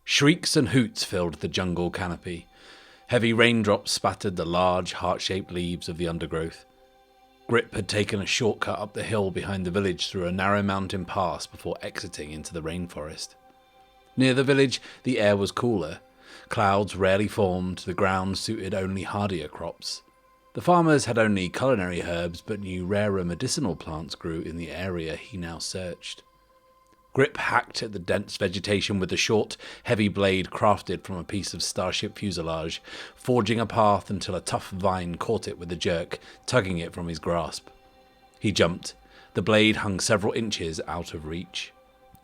Shrieks and hoots filled the jungle canopy. Heavy raindrops spattered the large, heart-shaped leaves of the undergrowth. Grip had taken a shortcut up the hill behind the village through a narrow mountain pass before exiting into the rainforest. Near the village, the air was cooler. Clouds rarely formed, the ground suited only hardier crops. The farmers had only culinary herbs, but knew rarer medicinal plants grew in the area he now searched. Grip hacked at the dense vegetation with a short, heavy blade crafted from a piece of starship fuselage, forging a path until a tough vine caught it with a jerk, tugging it from his grasp. He jumped. The blade hung several inches out of reach.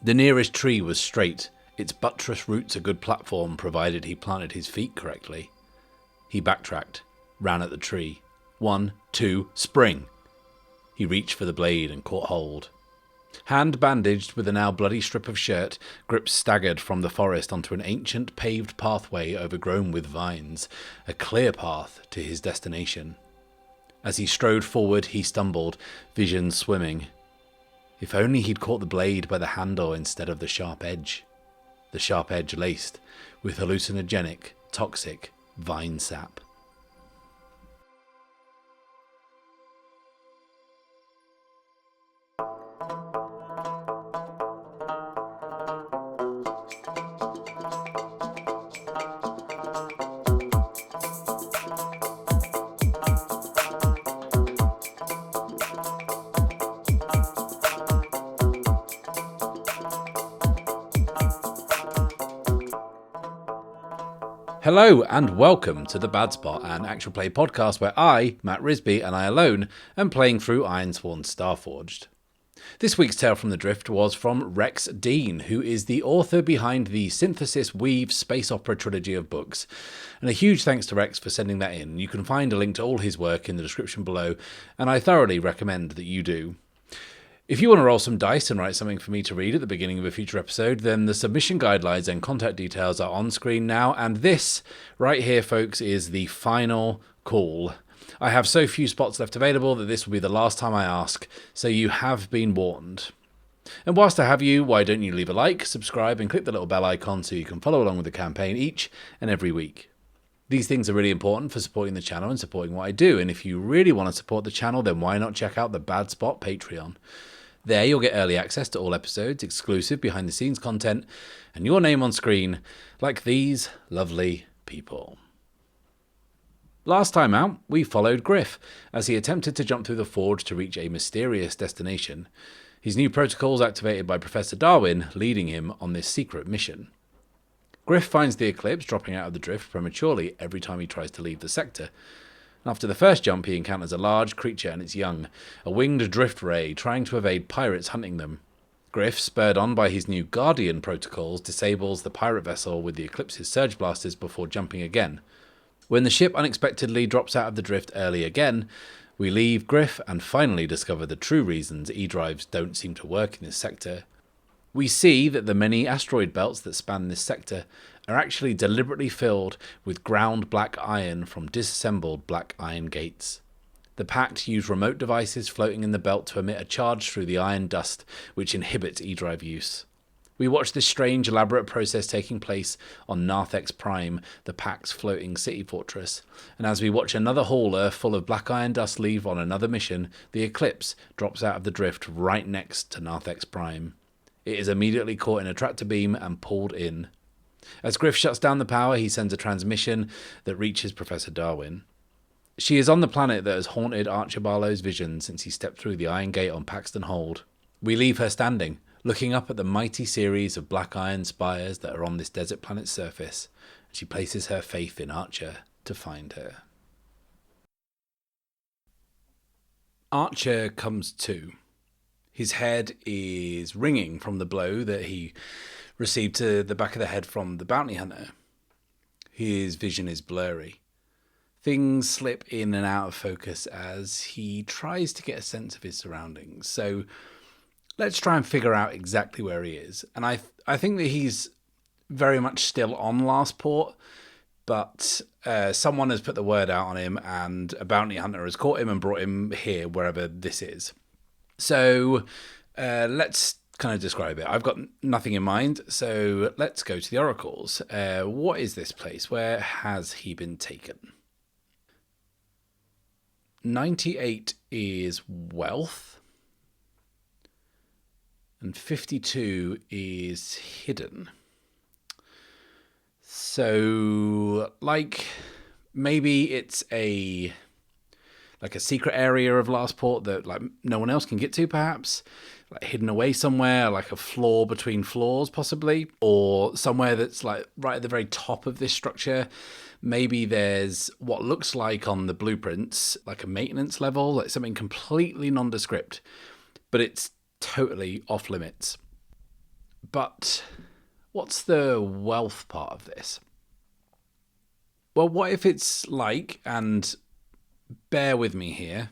The nearest tree was straight, its buttress roots a good platform provided he planted his feet correctly. He backtracked, ran at the tree. 1, 2, spring! He reached for the blade and caught hold. Hand bandaged with a now bloody strip of shirt, Grip staggered from the forest onto an ancient paved pathway overgrown with vines, a clear path to his destination. As he strode forward, he stumbled, vision swimming. If only he'd caught the blade by the handle instead of the sharp edge. The sharp edge laced with hallucinogenic, toxic vine sap. Hello and welcome to The Bad Spot, an actual play podcast where I, Matt Risby, and I alone am playing through Ironsworn Starforged. This week's Tale from the Drift was from Rex Dean, who is the author behind the Synthesis Weave space opera trilogy of books. And a huge thanks to Rex for sending that in. You can find a link to all his work in the description below, and I thoroughly recommend that you do. If you want to roll some dice and write something for me to read at the beginning of a future episode, then the submission guidelines and contact details are on screen now, and this, right here, folks, is the final call. I have so few spots left available that this will be the last time I ask, so you have been warned. And whilst I have you, why don't you leave a like, subscribe, and click the little bell icon so you can follow along with the campaign each and every week. These things are really important for supporting the channel and supporting what I do, and if you really want to support the channel, then why not check out the Bad Spot Patreon. There you'll get early access to all episodes, exclusive behind-the-scenes content, and your name on screen, like these lovely people. Last time out, we followed Griff, as he attempted to jump through the forge to reach a mysterious destination, his new protocols activated by Professor Darwin leading him on this secret mission. Griff finds the eclipse dropping out of the drift prematurely every time he tries to leave the sector. After the first jump, he encounters a large creature and its young, a winged drift ray trying to evade pirates hunting them. Griff, spurred on by his new Guardian protocols, disables the pirate vessel with the Eclipse's surge blasters before jumping again. When the ship unexpectedly drops out of the drift early again, we leave Griff and finally discover the true reasons E-drives don't seem to work in this sector. We see that the many asteroid belts that span this sector are actually deliberately filled with ground black iron from disassembled black iron gates. The Pact use remote devices floating in the belt to emit a charge through the iron dust, which inhibits E-drive use. We watch this strange, elaborate process taking place on Narthex Prime, the Pact's floating city fortress, and as we watch another hauler full of black iron dust leave on another mission, the Eclipse drops out of the drift right next to Narthex Prime. It is immediately caught in a tractor beam and pulled in. As Griff shuts down the power, he sends a transmission that reaches Professor Darwin. She is on the planet that has haunted Archer Barlow's vision since he stepped through the Iron Gate on Paxton Hold. We leave her standing, looking up at the mighty series of black iron spires that are on this desert planet's surface. She places her faith in Archer to find her. Archer comes to. His head is ringing from the blow that he received to the back of the head from the bounty hunter. His vision is blurry. Things slip in and out of focus as he tries to get a sense of his surroundings. So let's try and figure out exactly where he is. And I think that he's very much still on Last Port, but someone has put the word out on him and a bounty hunter has caught him and brought him here, wherever this is. So let's kind of describe it. I've got nothing in mind, so let's go to the oracles. What is this place? Where has he been taken? 98 is wealth, and 52 is hidden. So, like, maybe it's a secret area of Lastport that like no one else can get to, perhaps, like hidden away somewhere, like a floor between floors, possibly, or somewhere that's like right at the very top of this structure. Maybe there's what looks like on the blueprints like a maintenance level, like something completely nondescript, but it's totally off limits. But what's the wealth part of this? Well, what if it's like, and bear with me here,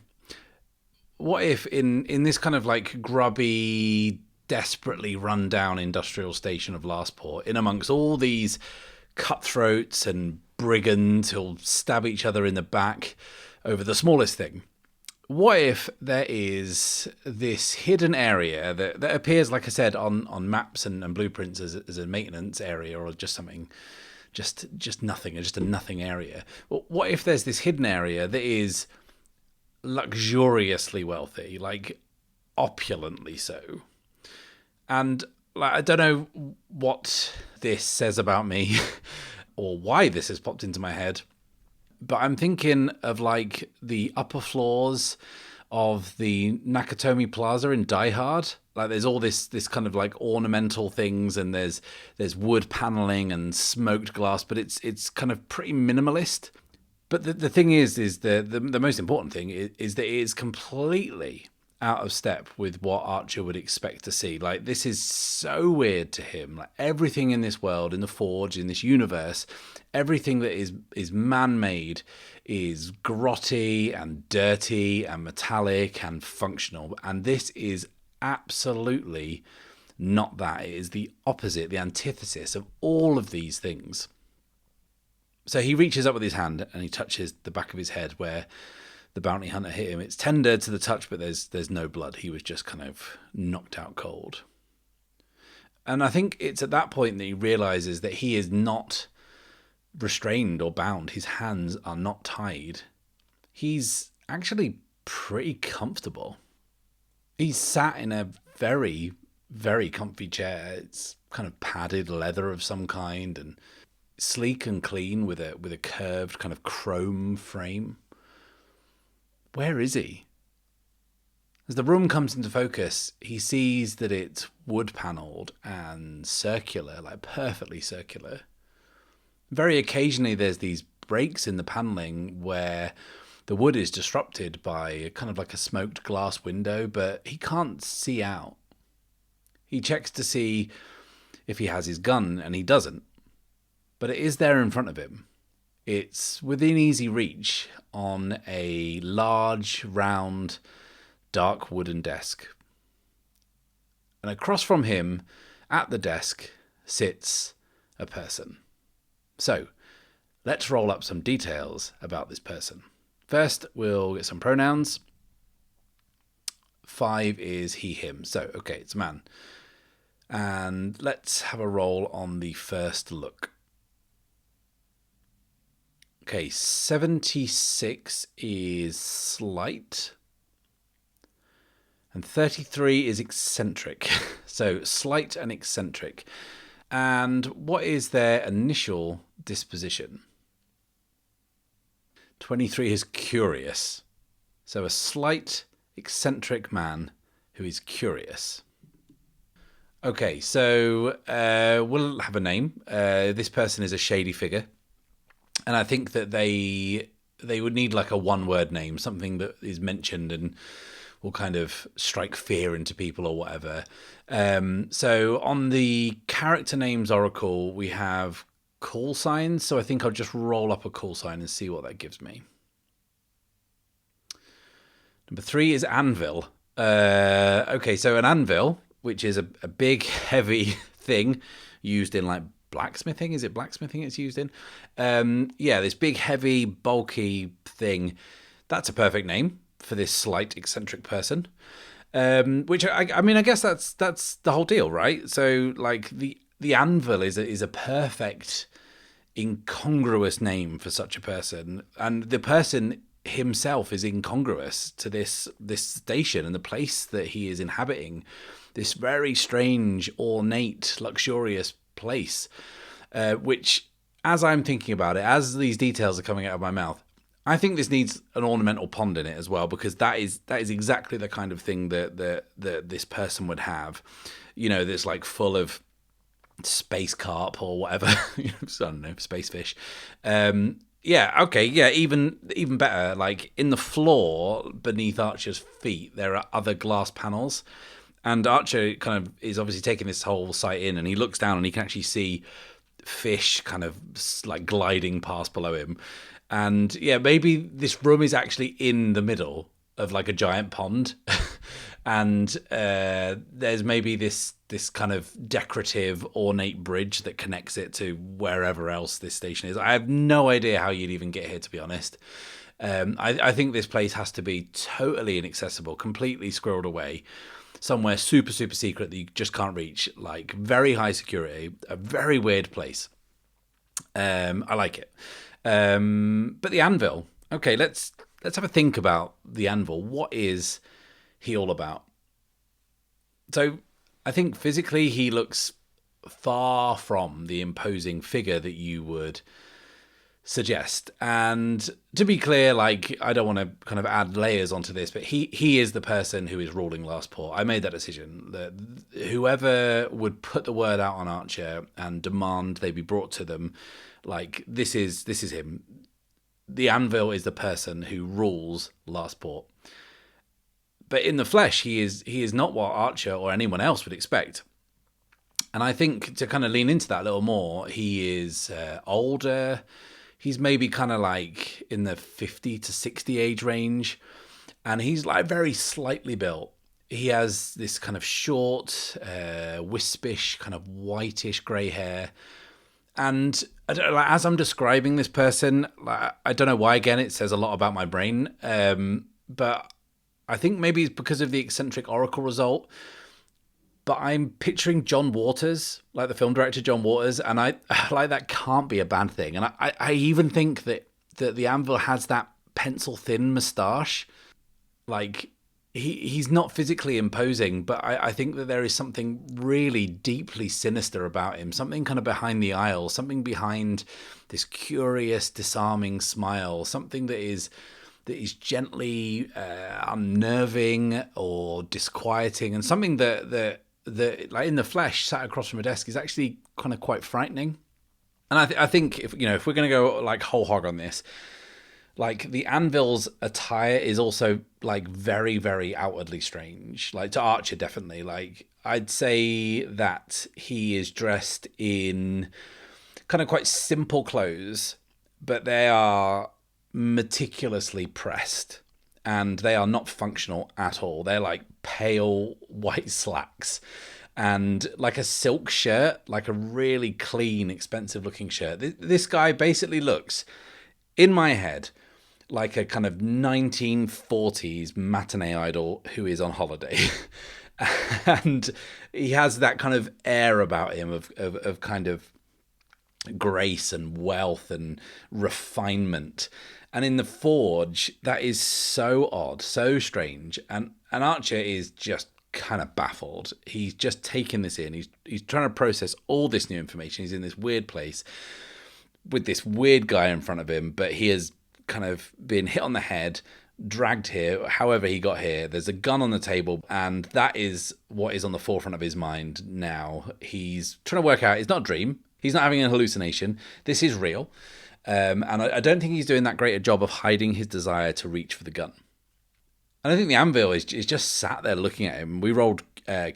what if in this kind of like grubby, desperately run down industrial station of Lastport, in amongst all these cutthroats and brigands who'll stab each other in the back over the smallest thing, what if there is this hidden area that appears, like I said, on maps and blueprints as a maintenance area, or just something, just nothing, just a nothing area? Well, what if there's this hidden area that is luxuriously wealthy, like opulently so? And like, I don't know what this says about me or why this has popped into my head, but I'm thinking of like the upper floors of the Nakatomi Plaza in Die Hard. Like there's all this kind of like ornamental things, and there's wood paneling and smoked glass, but it's kind of pretty minimalist. But the thing is the most important thing is that it is completely out of step with what Archer would expect to see. Like, this is so weird to him. Like, everything in this world, in the Forge, in this universe, everything that is man-made is grotty and dirty and metallic and functional. And this is absolutely not that. It is the opposite, the antithesis of all of these things. So he reaches up with his hand and he touches the back of his head where the bounty hunter hit him. It's tender to the touch, but there's no blood. He was just kind of knocked out cold. And I think it's at that point that he realizes that he is not restrained or bound. His hands are not tied. He's actually pretty comfortable. He's sat in a very, very comfy chair. It's kind of padded leather of some kind and sleek and clean with a curved kind of chrome frame. Where is he? As the room comes into focus, he sees that it's wood-panelled and circular, like perfectly circular. Very occasionally there's these breaks in the panelling where the wood is disrupted by kind of like a smoked glass window, but he can't see out. He checks to see if he has his gun, and he doesn't. But it is there in front of him. It's within easy reach on a large, round, dark wooden desk. And across from him, at the desk, sits a person. So, let's roll up some details about this person. First, we'll get some pronouns. 5 is he, him. So, okay, it's a man. And let's have a roll on the first look. Okay, 76 is slight. And 33 is eccentric. So, slight and eccentric. And what is their initial disposition? 23 is curious. So, a slight, eccentric man who is curious. Okay, so we'll have a name. This person is a shady figure. And I think that they would need like a one-word name, something that is mentioned and will kind of strike fear into people or whatever. So on the character names oracle, we have call signs. So I think I'll just roll up a call sign and see what that gives me. Number 3 is anvil. Okay, so an anvil, which is a big, heavy thing used in like blacksmithing. Is it blacksmithing it's used in? Yeah, this big, heavy, bulky thing. That's a perfect name for this slight, eccentric person. Which I mean, I guess that's the whole deal, right? So like the anvil is a perfect incongruous name for such a person, and the person himself is incongruous to this station and the place that he is inhabiting, this very strange, ornate, luxurious place, which, as I'm thinking about it, as these details are coming out of my mouth, I think this needs an ornamental pond in it as well, because that is exactly the kind of thing that this person would have, that's like full of space carp or whatever. I don't know, space fish. Even better, like in the floor beneath Archer's feet there are other glass panels, and Archer kind of is obviously taking this whole site in, and he looks down and he can actually see fish kind of like gliding past below him. And maybe this room is actually in the middle of like a giant pond. And there's maybe this kind of decorative, ornate bridge that connects it to wherever else this station is. I have no idea how you'd even get here, to be honest. I think this place has to be totally inaccessible, completely squirreled away, somewhere super, super secret that you just can't reach, like very high security, a very weird place. I like it. But the anvil, okay, let's have a think about the anvil. What is he all about? So I think physically he looks far from the imposing figure that you would suggest. And to be clear, like, I don't want to kind of add layers onto this, but he is the person who is ruling Lastport. I made that decision that whoever would put the word out on Archer and demand they be brought to them, like, this is him. The anvil is the person who rules Lastport. But in the flesh, he is not what Archer or anyone else would expect. And I think to kind of lean into that a little more, he is older. He's maybe kind of like in the 50 to 60 age range. And he's like very slightly built. He has this kind of short, wispish, kind of whitish grey hair. And as I'm describing this person, I don't know why, again, it says a lot about my brain. But I think maybe it's because of the eccentric Oracle result, but I'm picturing John Waters, like the film director John Waters, and I like that can't be a bad thing. And I even think that the anvil has that pencil thin moustache. Like he's not physically imposing, but I think that there is something really deeply sinister about him, something kind of behind the aisle, something behind this curious, disarming smile, something that is gently unnerving or disquieting, and something that like in the flesh, sat across from a desk, is actually kind of quite frightening. And I think if we're going to go like whole hog on this, like the anvil's attire is also like very, very outwardly strange. Like to Archer, definitely. Like I'd say that he is dressed in kind of quite simple clothes, but they are meticulously pressed and they are not functional at all. They're like pale white slacks and like a silk shirt, like a really clean, expensive looking shirt. This guy basically looks, in my head, like a kind of 1940s matinee idol who is on holiday. And he has that kind of air about him of kind of grace and wealth and refinement. And in the forge, that is so odd, so strange. And Archer is just kind of baffled. He's just taking this in. He's trying to process all this new information. He's in this weird place with this weird guy in front of him, but he has kind of been hit on the head, dragged here, however he got here. There's a gun on the table, and that is what is on the forefront of his mind now. He's trying to work out, it's not a dream. He's not having an hallucination. This is real. And I don't think he's doing that great a job of hiding his desire to reach for the gun. And I think the anvil is just sat there looking at him. We rolled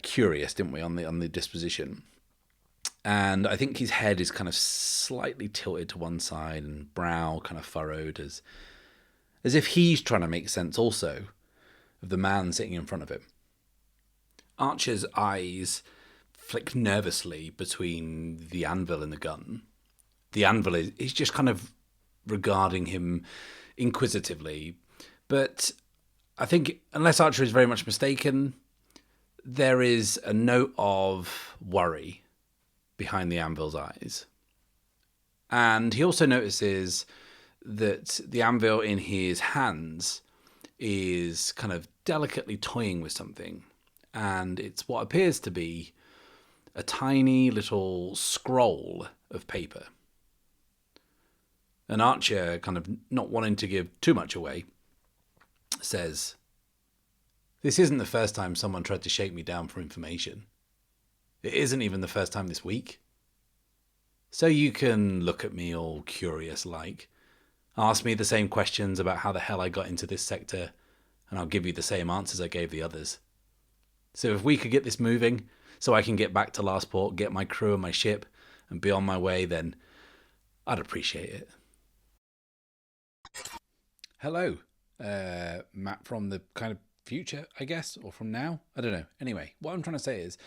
curious, didn't we, on the disposition. And I think his head is kind of slightly tilted to one side and brow kind of furrowed as if he's trying to make sense also of the man sitting in front of him. Archer's eyes flick nervously between the anvil and the gun. The anvil is just kind of regarding him inquisitively. But I think, unless Archer is very much mistaken, there is a note of worry behind the anvil's eyes. And he also notices that the anvil in his hands is kind of delicately toying with something. And it's what appears to be a tiny little scroll of paper. And Archer, kind of not wanting to give too much away, says, "This isn't the first time someone tried to shake me down for information. It isn't even the first time this week. So you can look at me all curious like, ask me the same questions about how the hell I got into this sector, and I'll give you the same answers I gave the others. So if we could get this moving, so I can get back to Lastport, get my crew and my ship, and be on my way, then I'd appreciate it." Hello, Matt from the kind of future, I guess, or from now? I don't know. Anyway, what I'm trying to say is,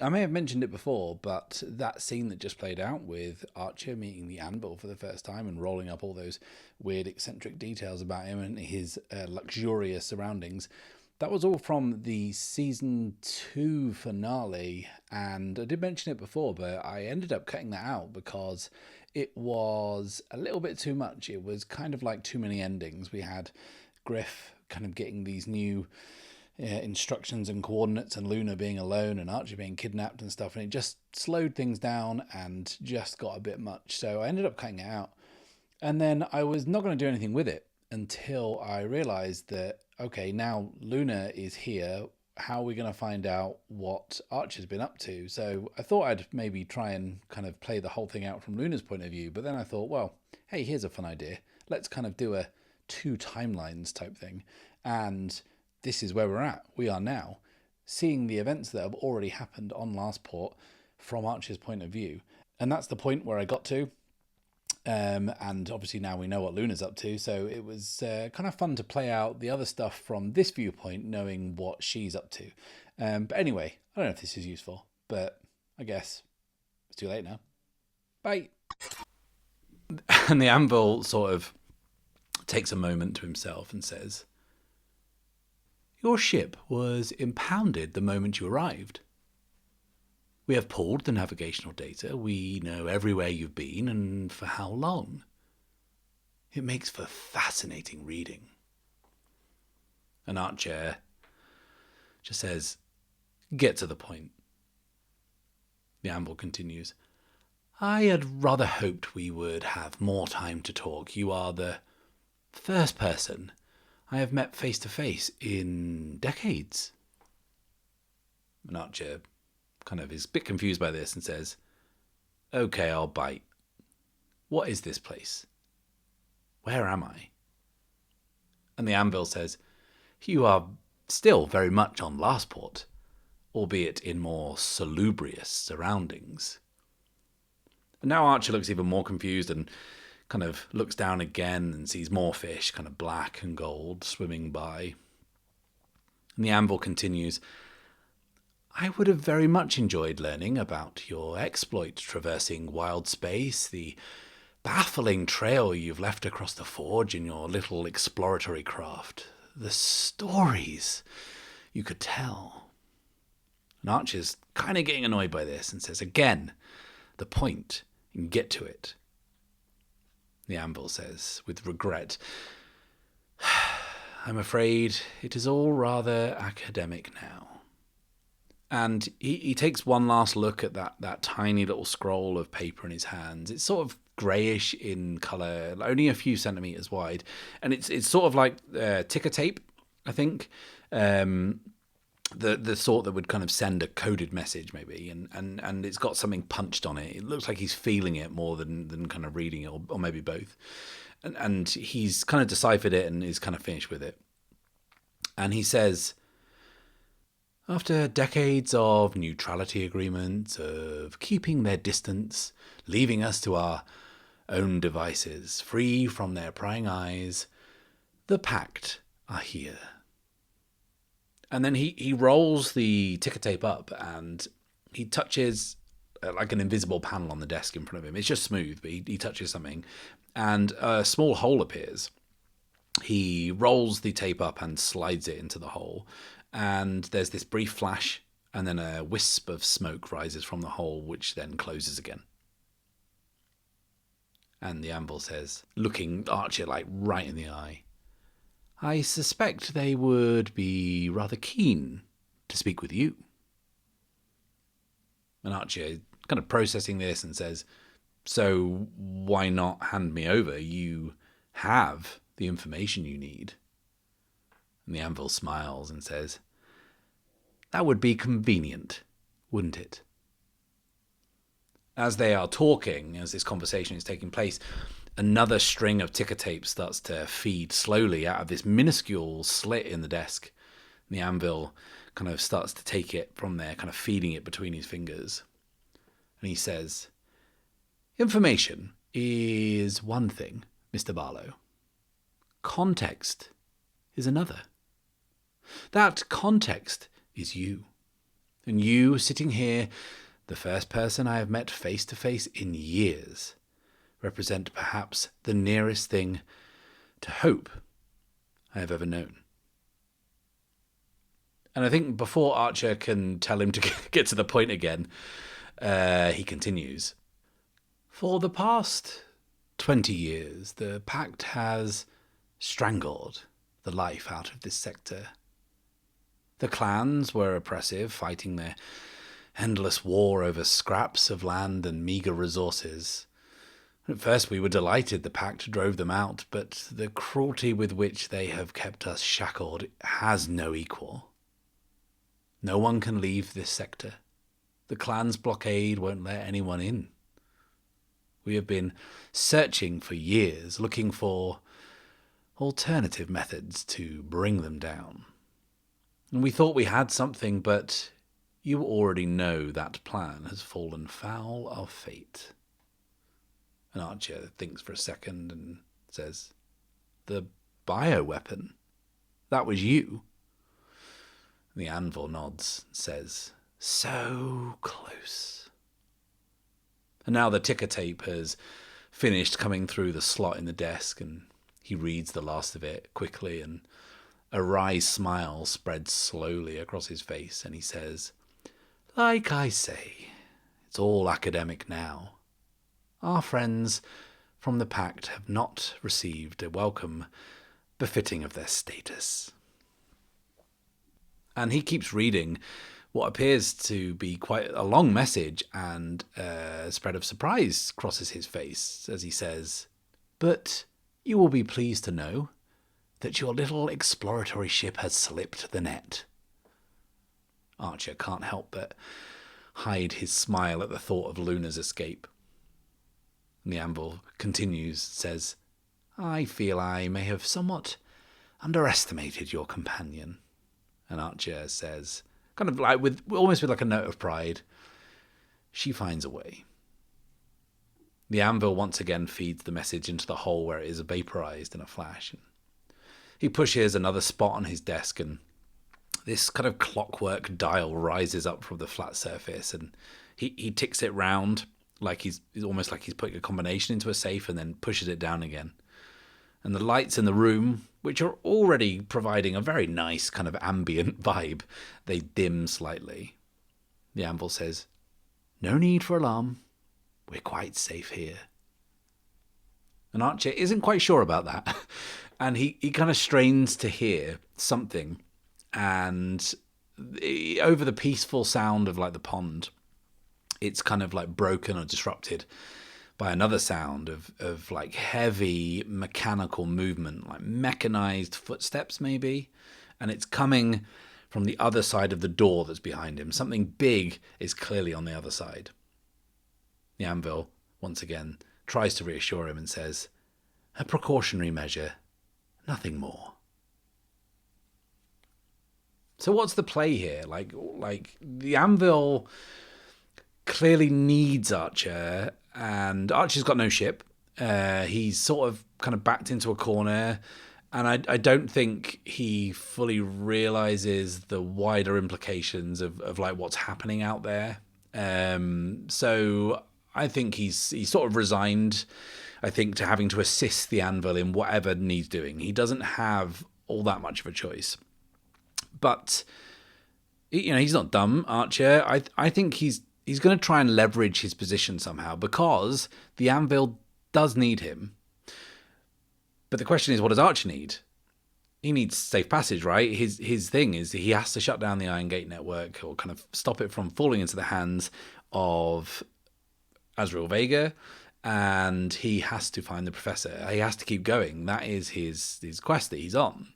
I may have mentioned it before, but that scene that just played out with Archer meeting the Anvil for the first time and rolling up all those weird eccentric details about him and his luxurious surroundings, that was all from the season 2 finale. And I did mention it before, but I ended up cutting that out because it was a little bit too much. It was kind of like too many endings. We had Griff kind of getting these new instructions and coordinates, and Luna being alone, and Archer being kidnapped and stuff, and it just slowed things down and just got a bit much. So I ended up cutting it out, and then I was not going to do anything with it until I realized that, okay, now Luna is here. How are we going to find out what Archer's been up to? So I thought I'd maybe try and kind of play the whole thing out from Luna's point of view, but then I thought, well, hey, here's a fun idea. Let's kind of do a 2 timelines type thing. And this is where we're at. We are now seeing the events that have already happened on Lastport from Archer's point of view. And that's the point where I got to. And obviously now we know what Luna's up to. So it was kind of fun to play out the other stuff from this viewpoint, knowing what she's up to. But anyway, I don't know if this is useful, but I guess it's too late now. Bye. And the Anvil sort of takes a moment to himself and says, "Your ship was impounded the moment you arrived. We have pulled the navigational data. We know everywhere you've been and for how long. It makes for fascinating reading." And Archer just says, "Get to the point." The Anvil continues, "I had rather hoped we would have more time to talk. You are the first person I have met face to face in decades." And Archer kind of is a bit confused by this and says, "Okay, I'll bite. What is this place? Where am I?" And the Anvil says, "You are still very much on Lastport, albeit in more salubrious surroundings." And now Archer looks even more confused and kind of looks down again and sees more fish, kind of black and gold, swimming by. And the Anvil continues, "I would have very much enjoyed learning about your exploit traversing wild space, the baffling trail you've left across the forge in your little exploratory craft, the stories you could tell." And Archer's kind of getting annoyed by this and says, "Again, the point, and get to it." The Anvil says, with regret, "I'm afraid it is all rather academic now." And he takes one last look at that tiny little scroll of paper in his hands. It's sort of greyish in colour, only a few centimetres wide. And it's sort of like ticker tape, I think. The sort that would kind of send a coded message maybe, and it's got something punched on it. It looks like he's feeling it more than kind of reading it, or maybe both. And he's kind of deciphered it and is kind of finished with it. And he says, "After decades of neutrality agreements, of keeping their distance, leaving us to our own devices, free from their prying eyes, the Pact are here." And then he rolls the ticker tape up and he touches like an invisible panel on the desk in front of him. It's just smooth, but he touches something and a small hole appears. He rolls the tape up and slides it into the hole, and there's this brief flash, and then a wisp of smoke rises from the hole, which then closes again. And the anvil says, looking Archer right in the eye, "I suspect they would be rather keen to speak with you." And Archer kind of processing this and says, "So why not hand me over? You have the information you need." And the anvil smiles and says, "That would be convenient, wouldn't it?" As they are talking, as this conversation is taking place, another string of ticker tape starts to feed slowly out of this minuscule slit in the desk. And the anvil kind of starts to take it from there, kind of feeding it between his fingers. And he says, "Information is one thing, Mr. Barlow. Context is another. That context is you. And you sitting here, the first person I have met face to face in years, represent perhaps the nearest thing to hope I have ever known." And I think before Archer can tell him to get to the point again, he continues. "For the past 20 years, the Pact has strangled the life out of this sector. The clans were oppressive, fighting their endless war over scraps of land and meagre resources. At first we were delighted the Pact drove them out, but the cruelty with which they have kept us shackled has no equal. No one can leave this sector. The clan's blockade won't let anyone in. We have been searching for years, looking for alternative methods to bring them down. And we thought we had something, but you already know that plan has fallen foul of fate." And Archer thinks for a second and says, "The bioweapon? That was you?" And the anvil nods and says, "So close." And now the ticker tape has finished coming through the slot in the desk, and he reads the last of it quickly, and a wry smile spreads slowly across his face, and he says, "Like I say, it's all academic now. Our friends from the Pact have not received a welcome befitting of their status." And he keeps reading what appears to be quite a long message, and a spread of surprise crosses his face as he says, "But you will be pleased to know that your little exploratory ship has slipped the net." Archer can't help but hide his smile at the thought of Luna's escape. And the anvil continues, says, "I feel I may have somewhat underestimated your companion." And Archer says, kind of like almost with like a note of pride, "She finds a way." The anvil once again feeds the message into the hole where it is vaporized in a flash. He pushes another spot on his desk, and this kind of clockwork dial rises up from the flat surface, and he ticks it round like he's almost like he's putting a combination into a safe, and then pushes it down again. And the lights in the room, which are already providing a very nice kind of ambient vibe, they dim slightly. The anvil says, "No need for alarm. We're quite safe here." And Archer isn't quite sure about that. And he kind of strains to hear something. And over the peaceful sound of like the pond, it's kind of like broken or disrupted by another sound of like heavy mechanical movement, like mechanized footsteps maybe. And it's coming from the other side of the door that's behind him. Something big is clearly on the other side. The anvil, once again, tries to reassure him and says, "A precautionary measure, nothing more." So what's the play here? Like the anvil clearly needs Archer, and Archer's got no ship. He's sort of kind of backed into a corner, and I don't think he fully realizes the wider implications of like what's happening out there. So I think he's sort of resigned, I think, to having to assist the anvil in whatever needs doing. He doesn't have all that much of a choice. But he's not dumb, Archer. I think he's going to try and leverage his position somehow, because the Anvil does need him. But the question is, what does Archer need? He needs safe passage, right? His thing is he has to shut down the Iron Gate network, or kind of stop it from falling into the hands of Azrael Vega, and he has to find the Professor. He has to keep going. That is his quest that he's on.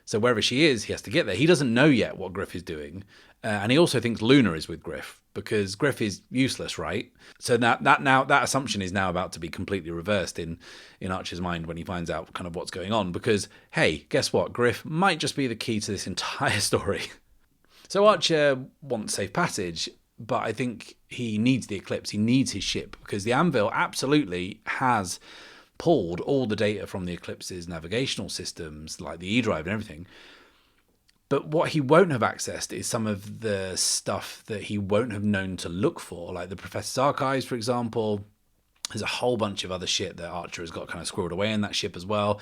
So wherever she is, he has to get there. He doesn't know yet what Griff is doing. And he also thinks Luna is with Griff, because Griff is useless, right? So that assumption is now about to be completely reversed in Archer's mind when he finds out kind of what's going on. Because, hey, guess what? Griff might just be the key to this entire story. So Archer wants safe passage, but I think he needs the Eclipse. He needs his ship, because the Anvil absolutely has pulled all the data from the Eclipse's navigational systems, like the E-Drive and everything. But what he won't have accessed is some of the stuff that he won't have known to look for, like the Professor's Archives, for example. There's a whole bunch of other shit that Archer has got kind of squirreled away in that ship as well.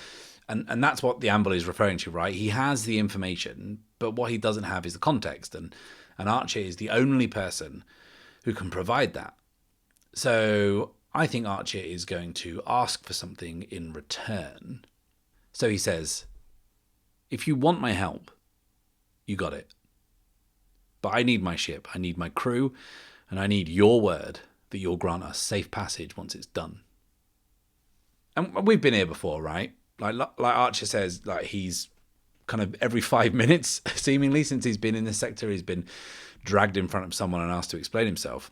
And that's what the Anvil is referring to, right? He has the information, but what he doesn't have is the context. And Archer is the only person who can provide that. So I think Archer is going to ask for something in return. So he says, if you want my help, you got it. But I need my ship, I need my crew, and I need your word that you'll grant us safe passage once it's done. And we've been here before, right? Like Archer says, like he's kind of every 5 minutes, seemingly, since he's been in this sector, he's been dragged in front of someone and asked to explain himself.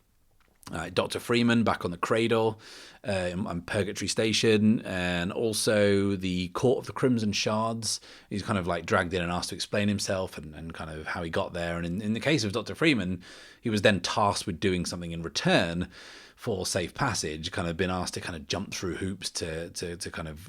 Dr. Freeman back on the Cradle, on Purgatory Station, and also the Court of the Crimson Shards. He's kind of like dragged in and asked to explain himself and kind of how he got there. And in the case of Dr. Freeman, he was then tasked with doing something in return for safe passage, kind of been asked to kind of jump through hoops to kind of,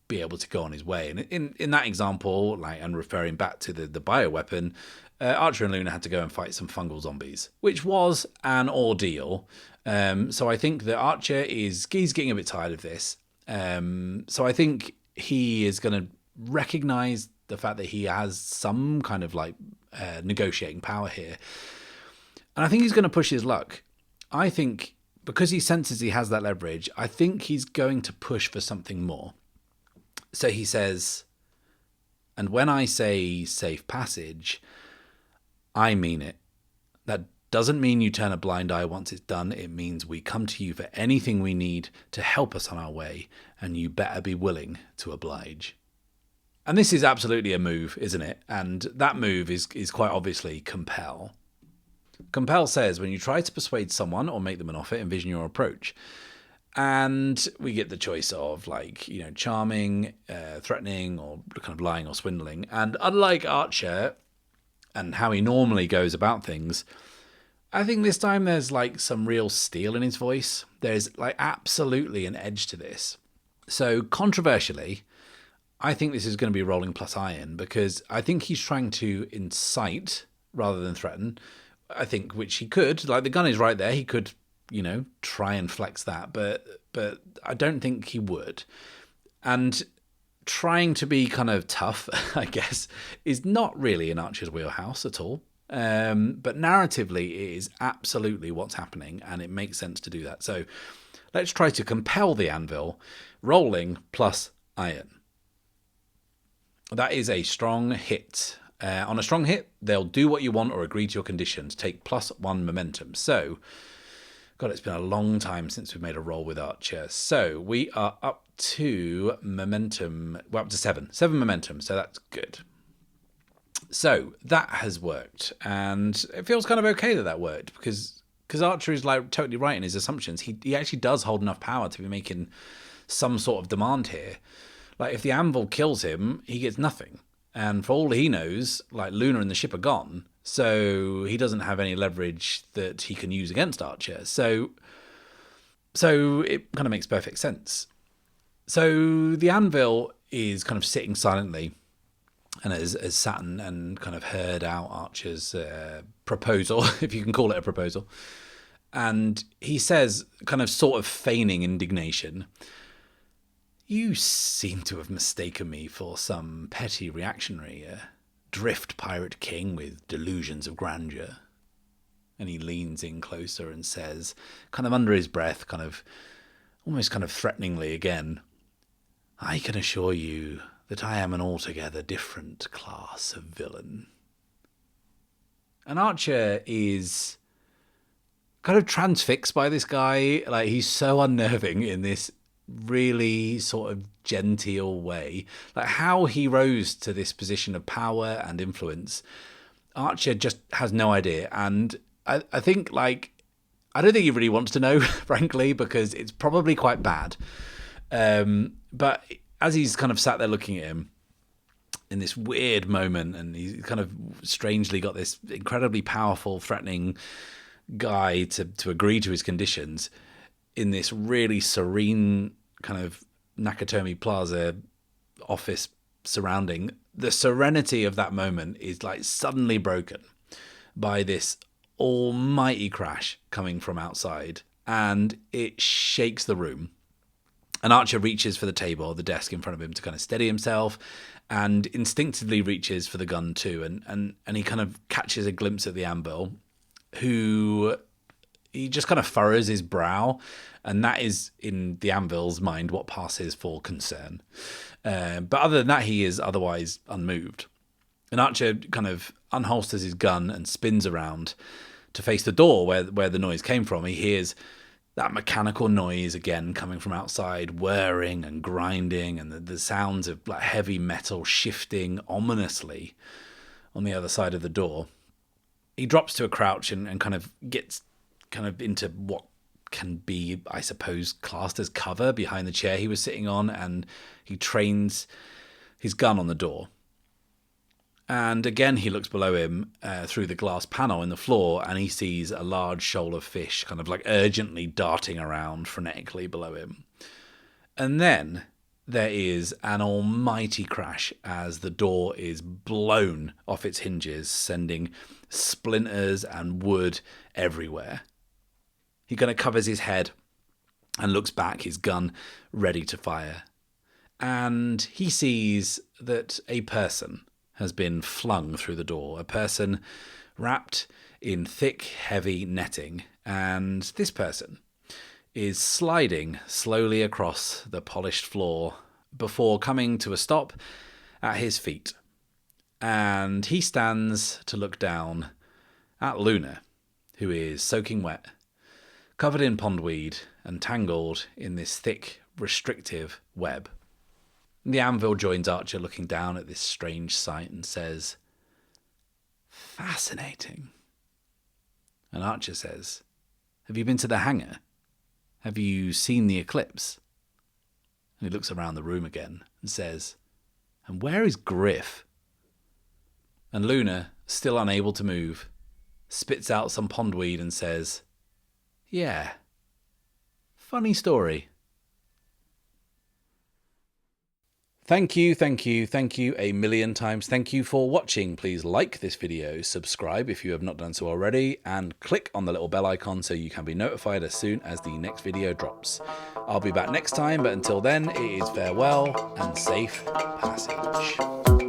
be able to go on his way. And in that example, like, and referring back to the bioweapon, Archer and Luna had to go and fight some fungal zombies, which was an ordeal. So I think that Archer he's getting a bit tired of this. So I think he is going to recognize the fact that he has some kind of like negotiating power here. And I think he's going to push his luck. I think because he senses he has that leverage, I think he's going to push for something more. So he says, and when I say safe passage, I mean it. That doesn't mean you turn a blind eye once it's done. It means we come to you for anything we need to help us on our way, and you better be willing to oblige. And this is absolutely a move, isn't it? And that move is quite obviously compel. Compel says, when you try to persuade someone or make them an offer, envision your approach. And we get the choice of like, charming, threatening, or kind of lying or swindling. And unlike Archer and how he normally goes about things, I think this time there's like some real steel in his voice. There's like absolutely an edge to this. So controversially, I think this is going to be rolling plus iron, because I think he's trying to incite rather than threaten. I think, which he could, like the gun is right there. He could, try and flex that, but I don't think he would. And trying to be kind of tough, I guess, is not really in Archer's wheelhouse at all. But narratively, it is absolutely what's happening, and it makes sense to do that. So let's try to compel the Anvil, rolling plus iron. That is a strong hit. On a strong hit, they'll do what you want or agree to your conditions. Take +1 momentum. So, God, it's been a long time since we've made a roll with Archer. So we are up to momentum. We're up to 7 momentum. So that's good. So that has worked, and it feels kind of okay that worked, because Archer is like totally right in his assumptions. He actually does hold enough power to be making some sort of demand here. Like if the Anvil kills him, he gets nothing. And for all he knows, like Luna and the ship are gone, so he doesn't have any leverage that he can use against Archer. So it kind of makes perfect sense. So the Anvil is kind of sitting silently, and has sat and kind of heard out Archer's proposal, if you can call it a proposal. And he says, kind of sort of feigning indignation, "You seem to have mistaken me for some petty reactionary. drift pirate king with delusions of grandeur. And he leans in closer and says, kind of under his breath, almost threateningly again, I can assure you that I am an altogether different class of villain. And Archer is kind of transfixed by this guy. Like, he's so unnerving in this really sort of genteel way. Like, how he rose to this position of power and influence, Archer just has no idea. And I think, like, I don't think he really wants to know, frankly, because it's probably quite bad. But as he's kind of sat there looking at him in this weird moment, and he's kind of strangely got this incredibly powerful, threatening guy to agree to his conditions in this really serene kind of Nakatomi Plaza office surrounding, the serenity of that moment is like suddenly broken by this almighty crash coming from outside, and it shakes the room. And Archer reaches for the table or the desk in front of him to kind of steady himself, and instinctively reaches for the gun too. And he kind of catches a glimpse of the Anvil, who he just kind of furrows his brow, and that is, in the Anvil's mind, what passes for concern. But other than that, he is otherwise unmoved. And Archer kind of unholsters his gun and spins around to face the door where the noise came from. He hears that mechanical noise again coming from outside, whirring and grinding, and the sounds of like heavy metal shifting ominously on the other side of the door. He drops to a crouch and kind of gets kind of into what can be, I suppose, classed as cover behind the chair he was sitting on, and he trains his gun on the door. And again, he looks below him through the glass panel in the floor, and he sees a large shoal of fish kind of like urgently darting around frenetically below him. And then there is an almighty crash as the door is blown off its hinges, sending splinters and wood everywhere. He kind of covers his head and looks back, his gun ready to fire. And he sees that a person has been flung through the door, a person wrapped in thick, heavy netting, and this person is sliding slowly across the polished floor before coming to a stop at his feet. And he stands to look down at Luna, who is soaking wet, covered in pondweed and tangled in this thick, restrictive web. The Anvil joins Archer looking down at this strange sight and says, "Fascinating." And Archer says, "Have you been to the hangar? Have you seen the eclipse?" And he looks around the room again and says, "And where is Griff?" And Luna, still unable to move, spits out some pondweed and says, "Yeah, funny story." Thank you a million times. Thank you for watching. Please like this video, subscribe if you have not done so already, and click on the little bell icon so you can be notified as soon as the next video drops. I'll be back next time, but until then, it is farewell and safe passage.